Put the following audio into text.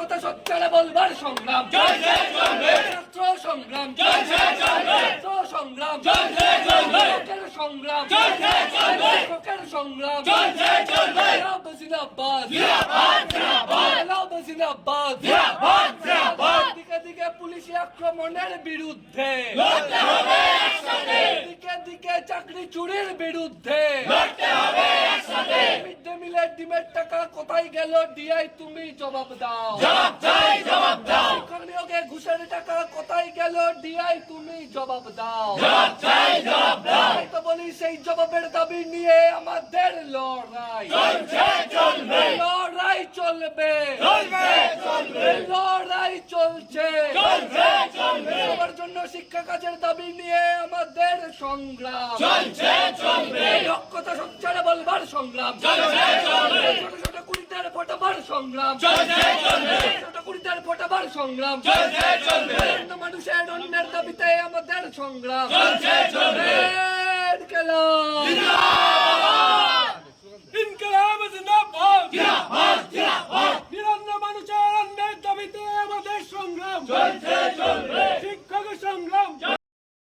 কথা সচ্চারে বলবার সংগ্রাম চলছে চলবে, ছাত্র সংগ্রাম চলছে চলবে, ছাত্র সংগ্রাম চলছে চলবে, লোকের সংগ্রাম চলছে চলবে, লোকের সংগ্রাম চলছে চলবে, জিন্দাবাদ জিন্দাবাদ জিন্দাবাদ জিন্দাবাদ জিন্দাবাদ জিন্দাবাদ, দিকে দিকে পুলিশি আক্রমণের বিরুদ্ধে লড়তে হবে একসাথে, দিকে দিকে চাকরি চুরির বিরুদ্ধে লড়তে হবে একসাথে, মিড ডে মিলের ডিমের টাকা কোথায় গেল ডিআই তুমি জবাব দাও জবাব চাই জবাব দাও, শিক্ষক নিয়োগে ঘুষের টাকা কোথায় গেল ডিআই তুমি জবাব দাও জবাব চাই জবাব দাও, তাই তো বলি সেই জবাবের দাবি নিয়ে আমাদের লড়াই চলছে চলবে, লড়াই চলবে চলবে চলবে, লড়াই চলছে চলছে চলবে, সবার জন্য শিক্ষা কাজের দাবি নিয়ে আমাদের সংগ্রাম চলছে চলবে, কথা সচ্চারে বলবার সংগ্রাম চলছে চলবে, ছোট ছোট কুড়িটার ফোটাবার সংগ্রাম চলছে চলবে, ছোট কুড়িটার ফোটাবার সংগ্রাম চলছে চলবে, অন্য মানুষের অন্যের দাবিতে আমাদের সংগ্রাম চলছে চলবে, রেড কালার জিন্দাবাদ